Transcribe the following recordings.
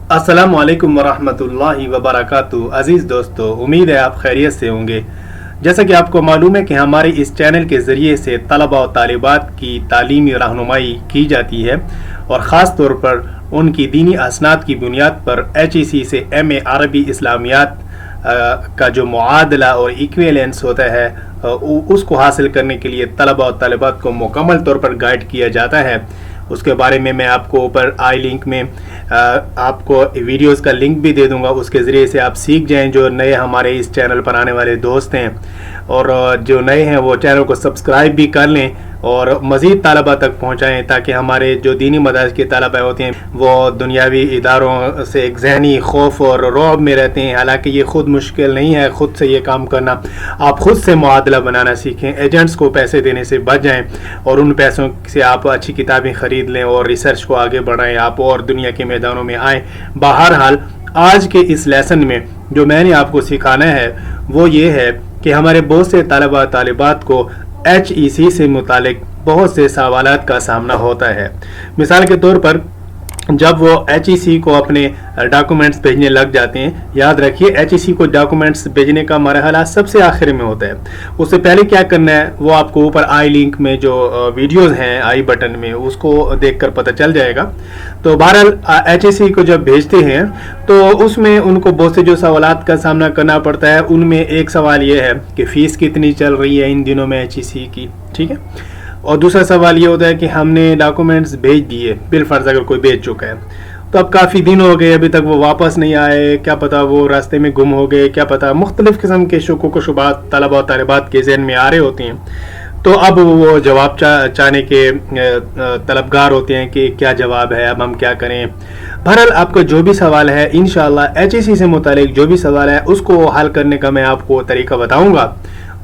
अस्सलामु अलैकुम वरहमतुल्लाहि वबरकातुहू। अज़ीज़ दोस्तों, उम्मीद है आप खैरियत से होंगे। जैसा कि आपको मालूम है कि हमारे इस चैनल के ज़रिए से तलबा और तालिबात की तालीमी रहनुमाई की जाती है और ख़ास तौर पर उनकी दीनी असनाद की बुनियाद पर HEC से MA अरबी इस्लामियात का जो मुआदला और इक्विवेलेंस होता है उसको हासिल करने के लिए तलबा और तालिबात को मुकम्मल तौर पर गाइड किया जाता है। उसके बारे में मैं आपको ऊपर आई लिंक में आपको वीडियोस का लिंक भी दे दूंगा। उसके ज़रिए से आप सीख जाएं। जो नए हमारे इस चैनल पर आने वाले दोस्त हैं और जो नए हैं वो चैनल को सब्सक्राइब भी कर लें और मज़ीद तालबा तक पहुँचाएँ, ताकि हमारे जो दीनी मदारिस के तालबा होते हैं वो दुनियावी इदारों से एक ज़हनी खौफ और रौब में रहते हैं। हालांकि ये ख़ुद मुश्किल नहीं है ख़ुद से ये काम करना। आप ख़ुद से मुआदला बनाना सीखें, एजेंट्स को पैसे देने से बच जाएं और उन पैसों से आप अच्छी किताबें ख़रीद लें और रिसर्च को आगे बढ़ाएं, आप और दुनिया के मैदानों में आएँ। बहरहाल आज के इस लेसन में जो मैंने आपको सिखाना है वो ये है कि हमारे बहुत से तालिबा तालिबात को HEC से मुतालिक बहुत से सवालात का सामना होता है। मिसाल के तौर पर जब वो HEC को अपने डॉक्यूमेंट्स भेजने लग जाते हैं, याद रखिए HEC को डॉक्यूमेंट्स भेजने का मरहला सबसे आखिर में होता है। उससे पहले क्या करना है वो आपको ऊपर आई लिंक में जो वीडियोस हैं आई बटन में उसको देखकर पता चल जाएगा। तो बहरहाल HEC को जब भेजते हैं तो उसमें उनको बहुत से जो सवालात का सामना करना पड़ता है। उनमें एक सवाल ये है कि फ़ीस कितनी चल रही है इन दिनों में HEC की, ठीक है। और दूसरा सवाल ये होता है कि हमने डॉक्यूमेंट्स भेज दिए, बिलफर्ज अगर कोई भेज चुका है तो अब काफ़ी दिन हो गए अभी तक वो वापस नहीं आए, क्या पता वो रास्ते में गुम हो गए, क्या पता मुख्तलिफ़ किस्म के शुकूक व शुबात तलबा और तालिबात के ज़हन में आ रहे होते हैं। तो अब वो जवाब चाहने के तलबगार होते हैं कि क्या जवाब है, अब हम क्या करें। बहरहाल आपका जो भी सवाल है इंशाअल्लाह HEC से मुतालिक जो भी सवाल है उसको हल करने का मैं आपको तरीका बताऊँगा।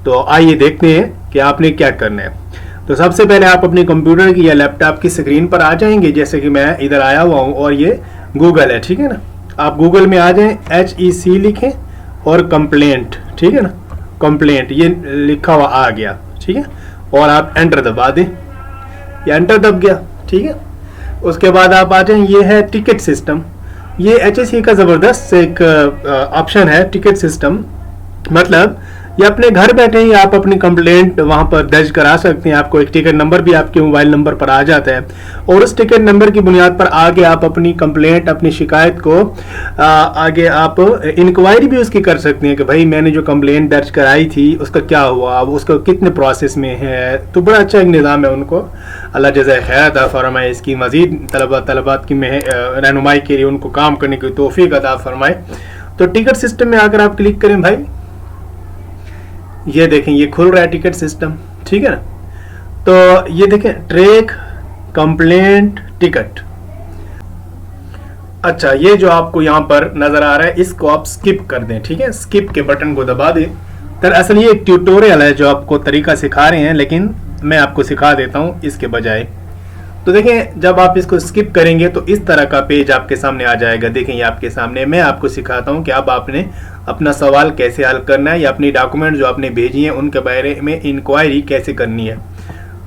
तो आइए देखते हैं कि आपने क्या करना है। तो सबसे पहले आप अपने कंप्यूटर की या लैपटॉप की स्क्रीन पर आ जाएंगे, जैसे कि मैं इधर आया हुआ हूँ और ये गूगल है, ठीक है ना। आप गूगल में आ जाएं, HEC लिखें और कंप्लेंट, ठीक है ना, कंप्लेंट ये लिखा हुआ आ गया, ठीक है। और आप एंटर दबा दें, या एंटर दब गया, ठीक है। उसके बाद आप आ जाएं, ये है टिकट सिस्टम। ये HEC का ज़बरदस्त एक ऑप्शन है टिकट सिस्टम। मतलब ये अपने घर बैठे ही आप अपनी कंप्लेंट वहाँ पर दर्ज करा सकते हैं। आपको एक टिकट नंबर भी आपके मोबाइल नंबर पर आ जाता है और उस टिकट नंबर की बुनियाद पर आगे आप अपनी कंप्लेंट, अपनी शिकायत को आगे आप इंक्वायरी भी उसकी कर सकते हैं कि भाई मैंने जो कंप्लेंट दर्ज कराई थी उसका क्या हुआ, अब उसका कितने प्रोसेस में है। तो बड़ा अच्छा एक निज़ाम है। उनको अल्लाह जज़ाए खैर अता फरमाए, इसकी मज़ीद तलबात की रहनुमाई के लिए उनको काम करने की तौफीक अता फरमाए। तो टिकट सिस्टम में आकर आप क्लिक करें भाई, ये देखें ये खुल रहा है टिकट सिस्टम, ठीक है ना। तो ये देखें ट्रैक कंप्लेंट टिकट। अच्छा, ये जो आपको यहाँ पर नजर आ रहा है इसको आप स्किप कर दें, ठीक है। स्किप के बटन को दबा दें। दरअसल ये एक ट्यूटोरियल है जो आपको तरीका सिखा रहे हैं, लेकिन मैं आपको सिखा देता हूँ इसके बजाय। तो देखें जब आप इसको स्किप करेंगे तो इस तरह का पेज आपके सामने आ जाएगा। देखें ये आपके सामने मैं आपको सिखाता हूं कि अब आपने अपना सवाल कैसे हल करना है या अपनी डॉक्यूमेंट जो आपने भेजी हैं उनके बारे में इंक्वायरी कैसे करनी है।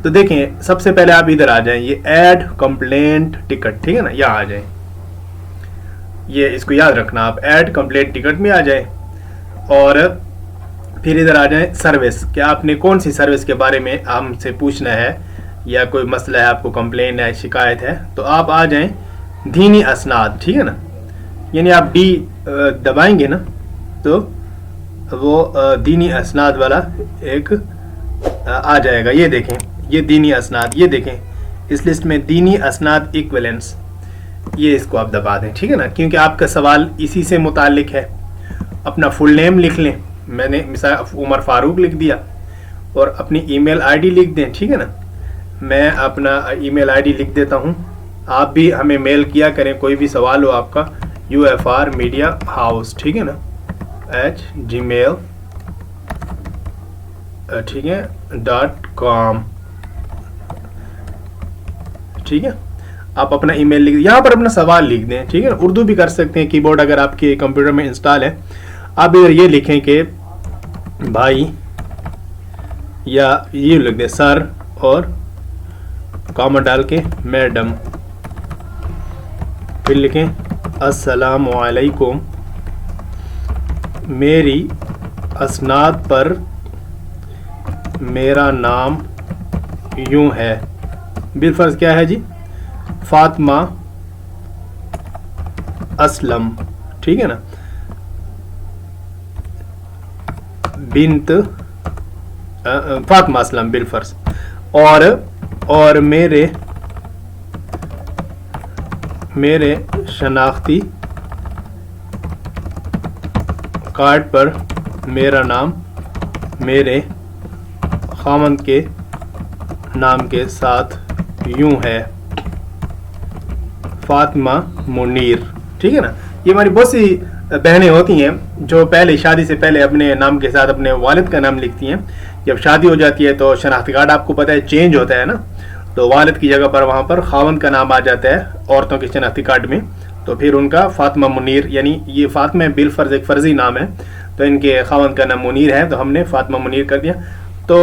तो देखें सबसे पहले आप इधर आ जाएं, ये ऐड कंप्लेंट टिकट, ठीक है ना, यहाँ आ जाएं। ये इसको याद रखना, आप ऐड कंप्लेंट टिकट में आ जाएं और फिर इधर आ जाएं सर्विस, कि आपने कौन सी सर्विस के बारे में हमसे पूछना है या कोई मसला है, आपको कंप्लेन है, शिकायत है। तो आप आ जाएं दीनी असनाद, ठीक है ना। यानी आप डी दबाएंगे ना तो वो दीनी असनाद वाला एक आ जाएगा। ये देखें ये दीनी असनाद, ये देखें इस लिस्ट में दीनी असनाद इक्विवेलेंस, ये इसको आप दबा दें, ठीक है ना, क्योंकि आपका सवाल इसी से मुतालिक है। अपना फुल नेम लिख लें, मैंने मिसाल उमर फारूक लिख दिया और अपनी ईमेल ID लिख दें, ठीक है ना। मैं अपना ईमेल ID लिख देता हूं। आप भी हमें मेल किया करें कोई भी सवाल हो आपका, UFR Media House, ठीक है ना, @gmail, ठीक है .com, ठीक है। आप अपना ईमेल लिख, यहाँ पर अपना सवाल लिख दें, ठीक है ना। उर्दू भी कर सकते हैं, कीबोर्ड अगर आपके कंप्यूटर में इंस्टॉल है। आप इधर ये लिखें कि भाई, या ये लिख दें सर और कॉमा डाल के मैडम, फिर लिखें अस्सलाम वालेकुम, मेरी असनाद पर मेरा नाम यूं है। बिलफर्ज क्या है जी? फातिमा असलम, ठीक है ना, बिन्त फातिमा असलम बिलफर्ज। और मेरे शनाख्ती कार्ड पर मेरा नाम मेरे खामन के नाम के साथ यूं है, फातिमा मुनीर। ठीक है ना, ये हमारी बहुत सी बहनें होती हैं जो पहले शादी से पहले अपने नाम के साथ अपने वालिद का नाम लिखती हैं। जब शादी हो जाती है तो शनाख्ती कार्ड आपको पता है चेंज होता है ना, तो वालिद की जगह पर वहाँ पर खावंद का नाम आ जाता है औरतों के शनाख्ती कार्ड में, तो फिर उनका फातिमा मुनीर, यानी ये फातिमा बिलफर्ज एक फर्जी नाम है, तो इनके खावंद का नाम मुनीर है, तो हमने फातिमा मुनीर कर दिया। तो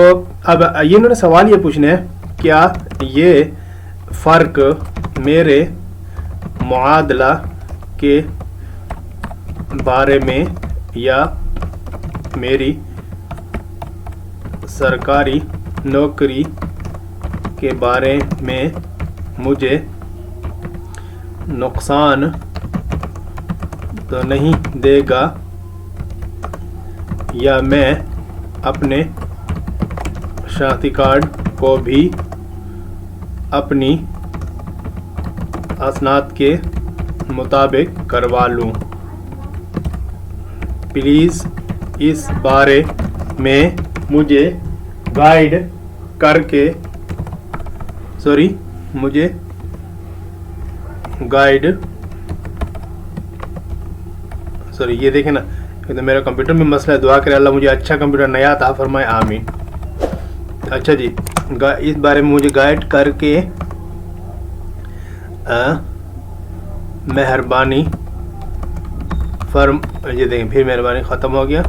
अब ये इन्होंने सवाल ये पूछना है, क्या ये फ़र्क मेरे मुआदला के बारे में या मेरी सरकारी नौकरी के बारे में मुझे नुकसान तो नहीं देगा, या मैं अपने शनाख्ती कार्ड को भी अपनी असनाद के मुताबिक करवा लूँ। प्लीज़ इस बारे में मुझे गाइड करके ये देखें ना, तो मेरा कंप्यूटर में मसला है, दुआ करें अल्लाह मुझे अच्छा कंप्यूटर नया अता फरमाए, आमीन। अच्छा जी, इस बारे में मुझे गाइड करके मेहरबानी ये देखें, फिर मेहरबानी ख़त्म हो गया,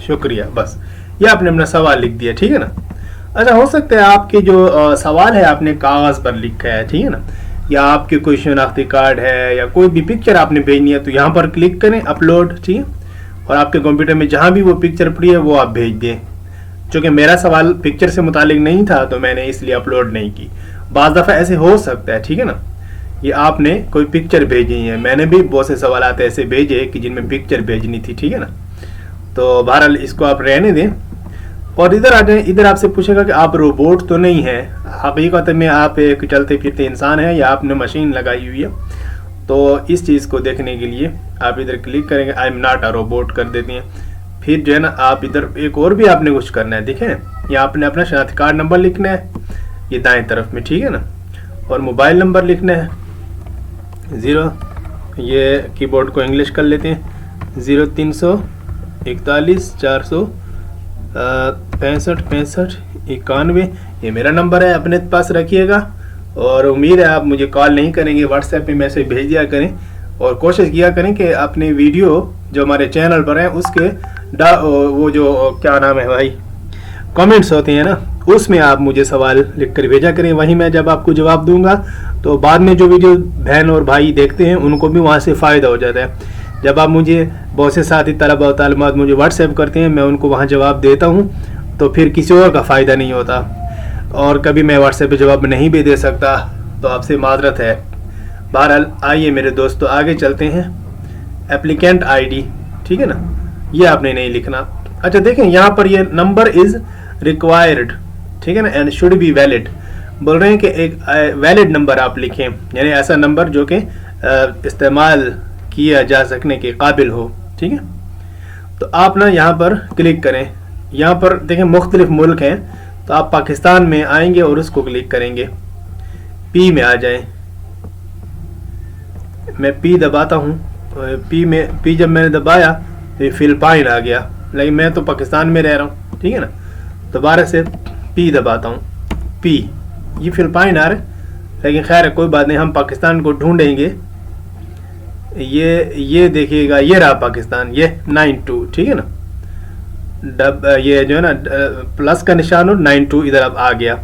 शुक्रिया। बस ये आपने अपना सवाल लिख दिया, ठीक है ना। अच्छा, हो सकता है आपके जो सवाल है आपने कागज़ पर लिखा है, ठीक है ना, या आपके कोई शनाख्ती कार्ड है या कोई भी पिक्चर आपने भेजनी है, तो यहाँ पर क्लिक करें अपलोड, ठीक है, और आपके कंप्यूटर में जहाँ भी वो पिक्चर पड़ी है वो आप भेज दें। चूँकि मेरा सवाल पिक्चर से मुतालिक नहीं था तो मैंने इसलिए अपलोड नहीं की। बाज़ दफ़ा ऐसे हो सकता है, ठीक है ना, ये आपने कोई पिक्चर भेजी है, मैंने भी बहुत से सवाल ऐसे भेजे कि जिनमें पिक्चर भेजनी थी, ठीक है ना। तो बहरहाल इसको आप रहने दें और इधर आ जाएं। इधर आपसे पूछेगा कि आप रोबोट तो नहीं हैं, हकीकत में आप एक चलते फिरते इंसान हैं या आपने मशीन लगाई हुई है। तो इस चीज़ को देखने के लिए आप इधर क्लिक करेंगे, I am not a robot कर देती हैं। फिर जो है ना, आप इधर एक और भी आपने कुछ करना है, देखें, या आपने अपना शनाख्ती कार्ड नंबर लिखना है ये दाएं तरफ में, ठीक है ना, और मोबाइल नंबर लिखना है 0, ये कीबोर्ड को इंग्लिश कर लेते हैं, 0341 465 65 91, ये मेरा नंबर है, अपने पास रखिएगा। और उम्मीद है आप मुझे कॉल नहीं करेंगे, व्हाट्सएप पे मैसेज भेज दिया करें और कोशिश किया करें कि अपने वीडियो जो हमारे चैनल पर हैं उसके वो जो क्या नाम है भाई, कमेंट्स होते हैं ना, उसमें आप मुझे सवाल लिख कर भेजा करें, वहीं मैं जब आपको जवाब दूंगा तो बाद में जो वीडियो बहन और भाई देखते हैं उनको भी वहाँ से फ़ायदा हो जाता है। जब आप मुझे बहुत से साथी तलबा और तालिमात मुझे व्हाट्सएप करते हैं, मैं उनको वहाँ जवाब देता हूँ, तो फिर किसी और का फ़ायदा नहीं होता, और कभी मैं व्हाट्सएप पे जवाब नहीं भी दे सकता, तो आपसे माजरत है। बहरहाल आइए मेरे दोस्तों आगे चलते हैं। एप्लीकेंट आईडी, ठीक है ना, ये आपने नहीं लिखना। अच्छा देखें, यहाँ पर ये नंबर इज़ रिक्वायर्ड, ठीक है ना, एंड शुड बी वैलिड, बोल रहे हैं कि एक वैलिड नंबर आप लिखें, यानी ऐसा नंबर जो कि इस्तेमाल किया जा सकने के काबिल हो, ठीक है। तो आप ना यहाँ पर क्लिक करें, यहाँ पर देखें मुख्तलिफ मुल्क हैं, तो आप पाकिस्तान में आएंगे और उसको क्लिक करेंगे, पी में आ जाएं। मैं पी दबाता हूँ, पी जब मैंने दबाया तो ये फिलिपाइन आ गया, लेकिन मैं तो पाकिस्तान में रह रहा हूँ, ठीक है ना। दोबारा से पी दबाता हूँ, पी, ये फिलिपाइन आ रहा है, लेकिन खैर कोई बात नहीं, हम पाकिस्तान को ढूंढेंगे। ये देखिएगा, ये रहा पाकिस्तान, ये 92, ठीक है ना, ये जो है ना प्लस का निशान और 92 इधर अब आ गया।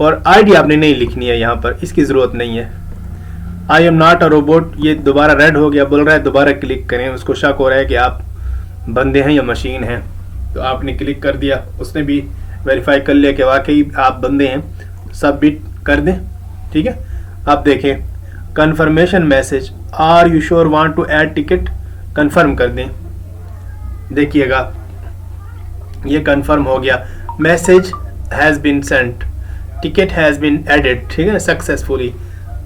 اور ID आपने नहीं लिखनी है यहाँ पर, इसकी ज़रूरत नहीं है। I am not a robot, ये दोबारा रेड हो गया, बोल रहा है दोबारा क्लिक करें, उसको शक हो रहा है कि आप बंदे हैं या मशीन हैं। तो आपने क्लिक कर दिया, उसने भी वेरीफाई कर लिया कि वाकई आप बंदे हैं, सबमिट कर दें। ठीक है, आप देखें confirmation message, are you sure want to add ticket, confirm कर दें। देखिएगा ये कन्फर्म हो गया, message has been sent, ticket has been added. ठीक है, सक्सेसफुली।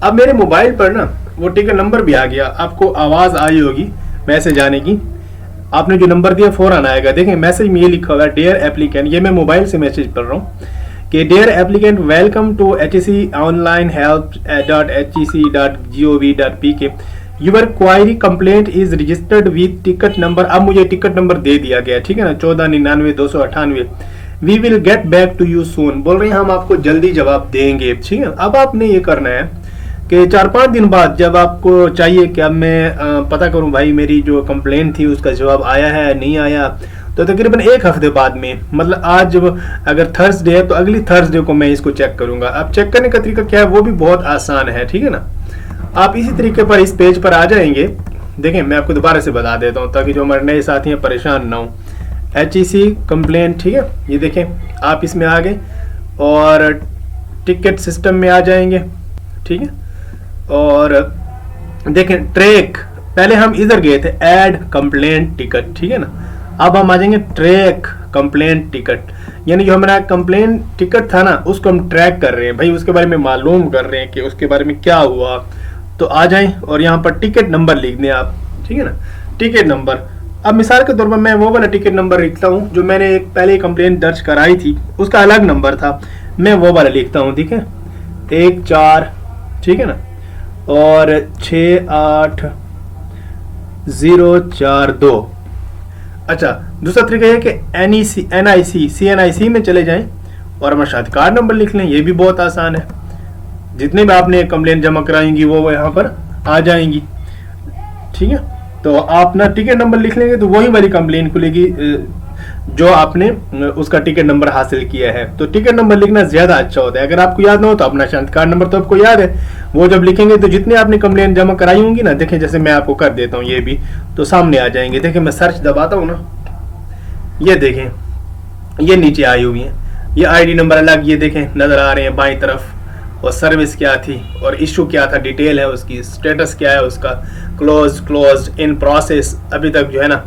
अब मेरे मोबाइल पर ना वो टिकट नंबर भी आ गया, आपको आवाज़ आई होगी मैसेज आने की, आपने जो नंबर दिया फौरन आएगा। देखें मैसेज में ये लिखा हुआ है डियर एप्लीकेंट, ये मैं मोबाइल से मैसेज पढ़ रहा हूँ कि dear applicant welcome to HEConlinehelp.hec.gov.pk your query complaint is registered with ticket number. अब मुझे टिकट नंबर दे दिया गया, ठीक है ना, 1499-298। We will get back to you soon, बोल रहे हैं हम आपको जल्दी जवाब देंगे। ठीक है, अब आपने ये करना है कि 4-5 दिन बाद जब आपको चाहिए कि अब मैं पता करूं भाई मेरी जो कंप्लेंट थी उसका जवाब आया है नहीं आया, तो तकरीबन 1 हफ्ते बाद में, मतलब आज अगर थर्सडे है तो अगली थर्सडे को मैं इसको चेक करूंगा। अब चेक करने का तरीका क्या है, वो भी बहुत आसान है। ठीक है ना, आप इसी तरीके पर इस पेज पर आ जाएंगे। देखें मैं आपको दोबारा से बता देता हूँ ताकि जो हमारे नए साथी हैं परेशान ना हो। HEC कंप्लेंट, ठीक है, ये देखें आप इसमें आ गए और टिकट सिस्टम में आ जाएंगे। ठीक है, और देखें ट्रैक, पहले हम इधर गए थे ऐड कंप्लेंट टिकट, ठीक है ना, अब हम आ जाएंगे ट्रैक कंप्लेंट टिकट, यानी जो हमारा कंप्लेंट टिकट था ना उसको हम ट्रैक कर रहे हैं भाई, उसके बारे में मालूम कर रहे हैं कि उसके बारे में क्या हुआ। तो आ जाएं और यहाँ पर टिकट नंबर लिख दें आप। ठीक है ना, टिकट नंबर। अब मिसाल के तौर पर मैं वो वाला टिकट नंबर लिखता हूँ जो मैंने एक पहले कंप्लेंट दर्ज कराई थी, उसका अलग नंबर था, मैं वो वाला लिखता हूँ। ठीक है, 14, ठीक है ना, और 68042। अच्छा, दूसरा तरीका है कि NIC में चले जाएं और हमारा शादी कार्ड नंबर लिख लें, ये भी बहुत आसान है। जितने भी आपने कंप्लेंट जमा कराएंगी वो यहाँ पर आ जाएंगी। ठीक है, तो आप ना टिकट नंबर लिख लेंगे तो वही वाली कंप्लेंट खुलेगी जो आपने उसका टिकट नंबर हासिल किया है। तो टिकट नंबर लिखना ज्यादा अच्छा होता है। अगर आपको याद ना हो तो अपना शांति कार्ड नंबर तो आपको याद है, वो जब लिखेंगे तो जितने आपने कंप्लेंट जमा कराई होंगी ना, देखें जैसे मैं आपको कर देता हूँ ये भी, तो सामने आ जाएंगे। देखें मैं सर्च दबाता हूँ ना, ये देखें ये नीचे आई हुई है, ये ID नंबर अलग ये देखें नजर आ रहे हैं बाईं तरफ, और सर्विस क्या थी और इशू क्या था, डिटेल है उसकी, स्टेटस क्या है उसका, क्लोज्ड, इन प्रोसेस, अभी तक जो है ना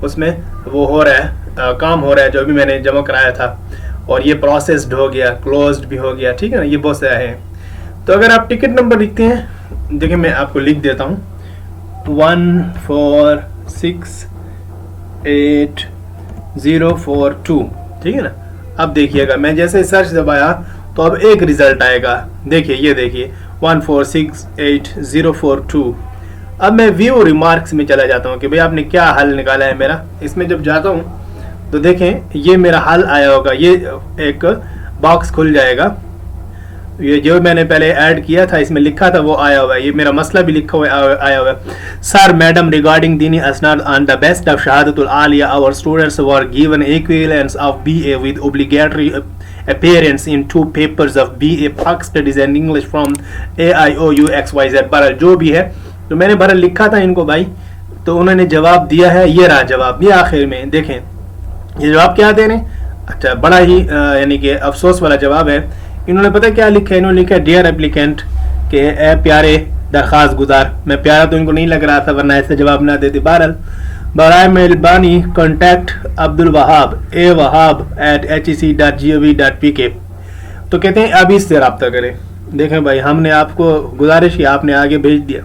उसमें वो हो रहा है, काम हो रहा है जो भी मैंने जमा कराया था, और ये प्रोसेस्ड हो गया, क्लोज्ड भी हो गया। ठीक है ना, ये बहुत सारा है। तो अगर आप टिकट नंबर लिखते हैं, देखिए मैं आपको लिख देता हूँ 1468-042। ठीक है ना, अब देखिएगा मैं जैसे सर्च दबाया तो अब एक रिजल्ट आएगा, देखिए ये देखिए 1468-042। अब मैं व्यू रिमार्क्स में चला जाता हूँ कि भाई आपने क्या हल निकाला है मेरा। इसमें जब जाता हूँ तो देखें ये मेरा हल आया होगा, ये एक बॉक्स खुल जाएगा, ये जो मैंने पहले ऐड किया था इसमें लिखा था वो आया हुआ है, ये मेरा मसला भी लिखा हुआ आया हुआ है। सर मैडम रिगार्डिंग दीनी असनाद ऑन द बेस्ट ऑफ शहादतुल आलिया our students were given equivalence of BA with obligatory appearance in 2 papers of BA Pak Studies and English from AIOU XYZ। बहरहाल जो भी है, तो मैंने बहरहाल लिखा था इनको भाई, तो उन्होंने जवाब दिया है, ये रहा जवाब, ये आखिर में देखें ये जवाब क्या दे रहे हैं। अच्छा, बड़ा ही यानी कि अफसोस वाला जवाब है। इन्होंने पता क्या लिखा है, इन्होंने लिखा डियर एप्लीकेंट के ए प्यारे दरख्वास्त गुजार। मैं प्यारा तो इनको नहीं लग रहा था वरना ऐसे जवाब ना देते। बहरहाल बराए मेहरबानी कॉन्टैक्ट अब्दुल वहाब awahab@hec.gov.pk। तो कहते हैं अब इससे रब्ता करें। देखें भाई हमने आपको गुजारिश की, आपने आगे भेज दिया।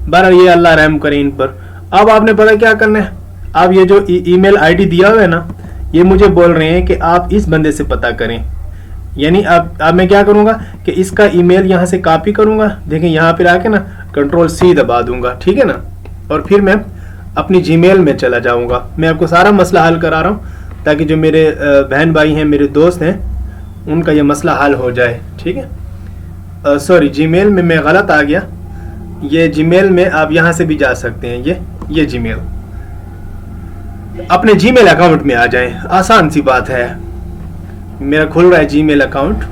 बहरहाल ये अल्लाह रहम करे इन पर। अब आपने पता क्या करना है, अब ये जो ईमेल ID दिया हुआ है ना, ये मुझे बोल रहे हैं कि आप इस बंदे से पता करें। यानी अब मैं क्या करूंगा कि इसका ईमेल यहाँ से कॉपी करूंगा, देखें यहाँ पर आके ना Ctrl+C दबा दूंगा। ठीक है ना, और फिर मैं अपनी जीमेल में चला जाऊंगा। मैं आपको सारा मसला हल करा रहा हूँ ताकि जो मेरे बहन भाई हैं, मेरे दोस्त हैं, उनका ये मसला हल हो जाए। ठीक है, सॉरी जीमेल में मैं गलत आ गया, ये जीमेल में आप यहाँ से भी जा सकते हैं। ये जीमेल, अपने जीमेल अकाउंट में आ जाएं, आसान सी बात है। मेरा खुल रहा है जीमेल अकाउंट,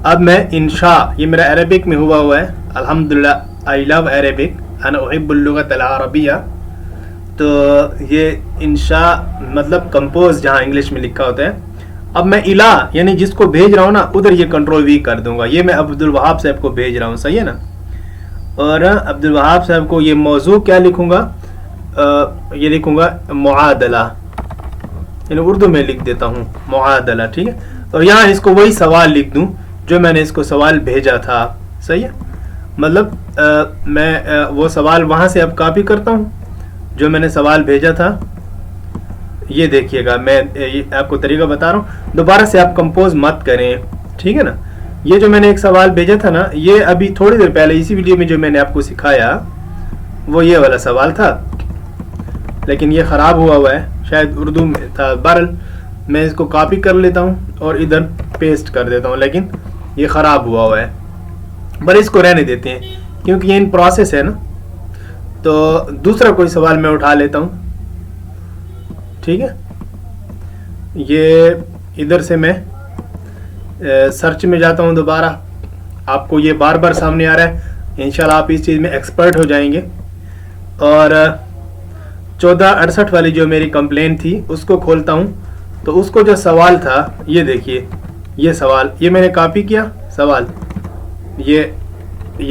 اب میں انشاء، یہ میرا عربک میں ہوا ہے الحمدللہ، آئی لو عربک، انا احب اللغۃ العربیہ. تو یہ انشاء مطلب کمپوز جہاں انگلش میں لکھا ہوتا ہے. اب میں الہ یعنی جس کو بھیج رہا ہوں نا ادھر یہ کنٹرول وی کر دوں گا. یہ میں عبدالوہاب صاحب کو بھیج رہا ہوں، صحیح ہے نا. اور عبدالوہاب صاحب کو یہ موضوع کیا لکھوں گا، یہ لکھوں گا معادلہ، یعنی اردو میں لکھ دیتا ہوں معادلہ، ٹھیک ہے. اور یہاں اس کو وہی سوال لکھ دوں جو میں نے اس کو سوال بھیجا تھا، صحیح ہے. مطلب میں وہ سوال وہاں سے اب کاپی کرتا ہوں جو میں نے سوال بھیجا تھا. یہ دیکھیے گا، میں آپ کو طریقہ بتا رہا ہوں، دوبارہ سے آپ کمپوز مت کریں، ٹھیک ہے نا. یہ جو میں نے ایک سوال بھیجا تھا نا، یہ ابھی تھوڑی دیر پہلے اسی ویڈیو میں جو میں نے آپ کو سکھایا وہ یہ والا سوال تھا، لیکن یہ خراب ہوا ہے، شاید اردو میں تھا. بہرحال میں اس کو کاپی کر لیتا ہوں اور ادھر پیسٹ کر دیتا ہوں، لیکن یہ خراب ہوا ہے. پر اس کو رہنے دیتے ہیں کیونکہ یہ ان پروسیس ہے نا. تو دوسرا کوئی سوال میں اٹھا لیتا ہوں، ٹھیک ہے. یہ ادھر سے میں سرچ میں جاتا ہوں دوبارہ. آپ کو یہ بار بار سامنے آ رہا ہے، انشاءاللہ آپ اس چیز میں ایکسپرٹ ہو جائیں گے. اور 1468 والی جو میری کمپلین تھی اس کو کھولتا ہوں. تو اس کو جو سوال تھا یہ دیکھیے، یہ سوال یہ میں نے کاپی کیا سوال، یہ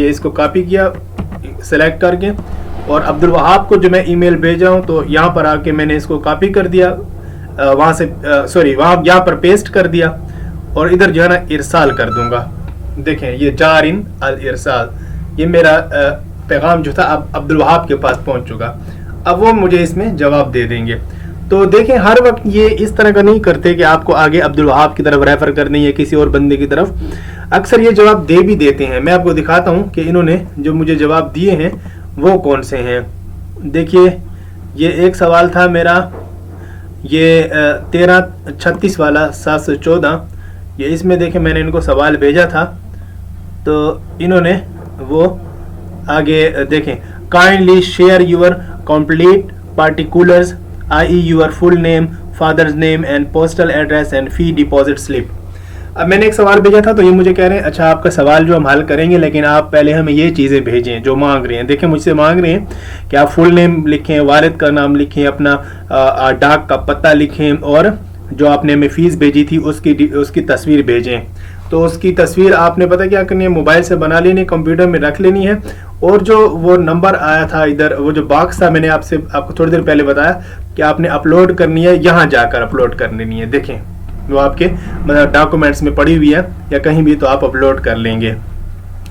اس کو کاپی کیا سلیکٹ کر کے، اور عبدالوہاب کو جو میں ای میل بھیج رہا ہوں تو یہاں پر آ کے میں نے اس کو کاپی کر دیا، وہاں سے وہاں یہاں پر پیسٹ کر دیا، اور ادھر جو ہے نا ارسال کر دوں گا. دیکھیں یہ جارن الارسال، یہ میرا پیغام جو تھا اب عبدالوہاب کے پاس پہنچ چکا. اب وہ مجھے اس میں جواب دے دیں گے. تو دیکھیں ہر وقت یہ اس طرح کا نہیں کرتے کہ آپ کو آگے عبدالوہاب کی طرف ریفر کرنے یا کسی اور بندے کی طرف. اکثر یہ جواب دے بھی دیتے ہیں. میں آپ کو دکھاتا ہوں کہ انہوں نے جو مجھے جواب دیے ہیں وہ کون سے ہیں. دیکھیے یہ ایک سوال تھا میرا، یہ 1336 والا 714. یہ اس میں دیکھیں میں نے ان کو سوال بھیجا تھا تو انہوں نے وہ آگے دیکھیں، kindly share your complete particulars i.e. your full name, father's name and postal address and fee deposit slip. اب میں نے ایک سوال بھیجا تھا تو یہ مجھے کہہ رہے ہیں اچھا آپ کا سوال جو ہم حل کریں گے لیکن آپ پہلے ہمیں یہ چیزیں بھیجیں جو مانگ رہے ہیں. دیکھیں مجھ سے مانگ رہے ہیں کہ آپ فل نیم لکھیں، والد کا نام لکھیں، اپنا ڈاک کا پتہ لکھیں، اور جو آپ نے ہمیں فیس بھیجی تھی اس کی تصویر بھیجیں. تو اس کی تصویر آپ نے پتہ کیا کرنی ہے، موبائل سے بنا لینی، کمپیوٹر میں رکھ لینی ہے. اور جو وہ نمبر آیا تھا ادھر، وہ جو باکس تھا، میں نے آپ کو تھوڑی دیر پہلے بتایا کہ آپ نے اپلوڈ کرنی ہے، یہاں جا کر اپلوڈ کر لینی ہے. دیکھیں وہ آپ کے ڈاکومنٹس میں پڑی ہوئی ہے یا کہیں بھی تو آپ اپلوڈ کر لیں گے.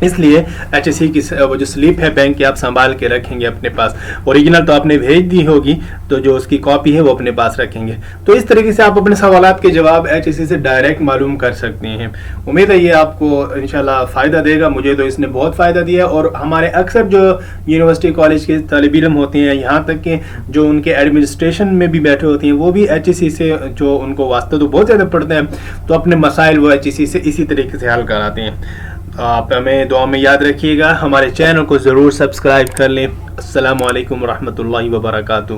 اس لیے ایچ ایس سی کی وہ جو سلپ ہے بینک کی آپ سنبھال کے رکھیں گے اپنے پاس. اوریجنل تو آپ نے بھیج دی ہوگی تو جو اس کی کاپی ہے وہ اپنے پاس رکھیں گے. تو اس طریقے سے آپ اپنے سوالات کے جواب ایچ ایس سی سے ڈائریکٹ معلوم کر سکتے ہیں. امید ہے یہ آپ کو انشاءاللہ فائدہ دے گا. مجھے تو اس نے بہت فائدہ دیا، اور ہمارے اکثر جو یونیورسٹی کالج کے طالب علم ہوتے ہیں، یہاں تک کہ جو ان کے ایڈمنسٹریشن میں بھی بیٹھے ہوتے ہیں، وہ بھی ایچ ایس سی سے جو ان کو واسطہ تو بہت زیادہ پڑھتے ہیں تو اپنے مسائل وہ ایچ ایس سی سے اسی طریقے سے حل کراتے ہیں. آپ ہمیں دعا میں یاد رکھیے گا. ہمارے چینل کو ضرور سبسکرائب کر لیں. السلام علیکم ورحمۃ اللہ وبرکاتہ.